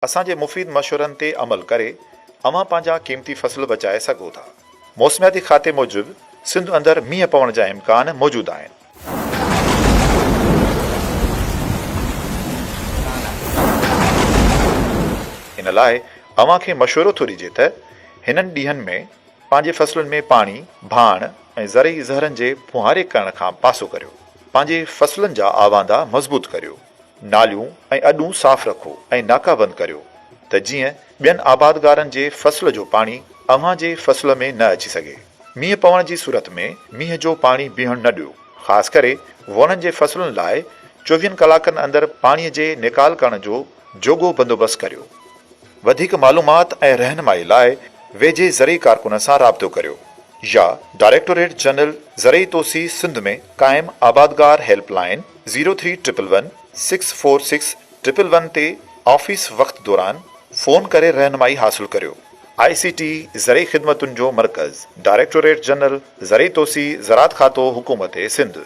असांजे मुफ़ीद मशवरनि ते अमल करे अवां पंहिंजा क़ीमती फसल बचाए सघो था। मौसमियाती खाते मूजिबि सिंध अंदरि मींहं पवण जा इम्कान मौजूदु आहिनि। इन लाइ अवां खे मशवरो थो ॾिजे त हिननि ॾींहनि में पंहिंजे फसलुनि में पाणी, भाण ऐं ज़रई ज़हरनि जे फुहारे करण खां पासो करियो। पंहिंजे फसलुनि जा आवांदा मज़बूत करियो। नालियूं ऐं अॾूं साफ़ रखो ऐं नाकाबंदि करियो त जीअं ॿियनि आबादगारनि जे फसल जो पाणी अव्हां जे फसल में न अची सघे। मींहं पवण जी सूरत में मींहं जो पाणी बीहण न ॾियो। ख़ासि करे वणनि जे फसलुनि लाइ 24 कलाकनि अंदरि पाणीअ जे निकाल करण जो जोॻो बंदोबस्तु करियो। वधीक मालूमात ऐं रहनुमाई लाइ वेझे ज़रई कारकुन सां राबितो करियो या डायरेक्टोरेट जनरल ज़रई तोसी सिंध में क़ाइमु आबादगार हेल्पलाइन 0311 646 111 ते ऑफ़िस वक़्त दौरान फ़ोन करे रहनुमाई हासिल करियो। ICT ज़रई ख़िदमतुनि जो मर्कज़, डायरेक्टोरेट जनरल ज़रई तोसी ज़रात खातो हुकूमत सिंध।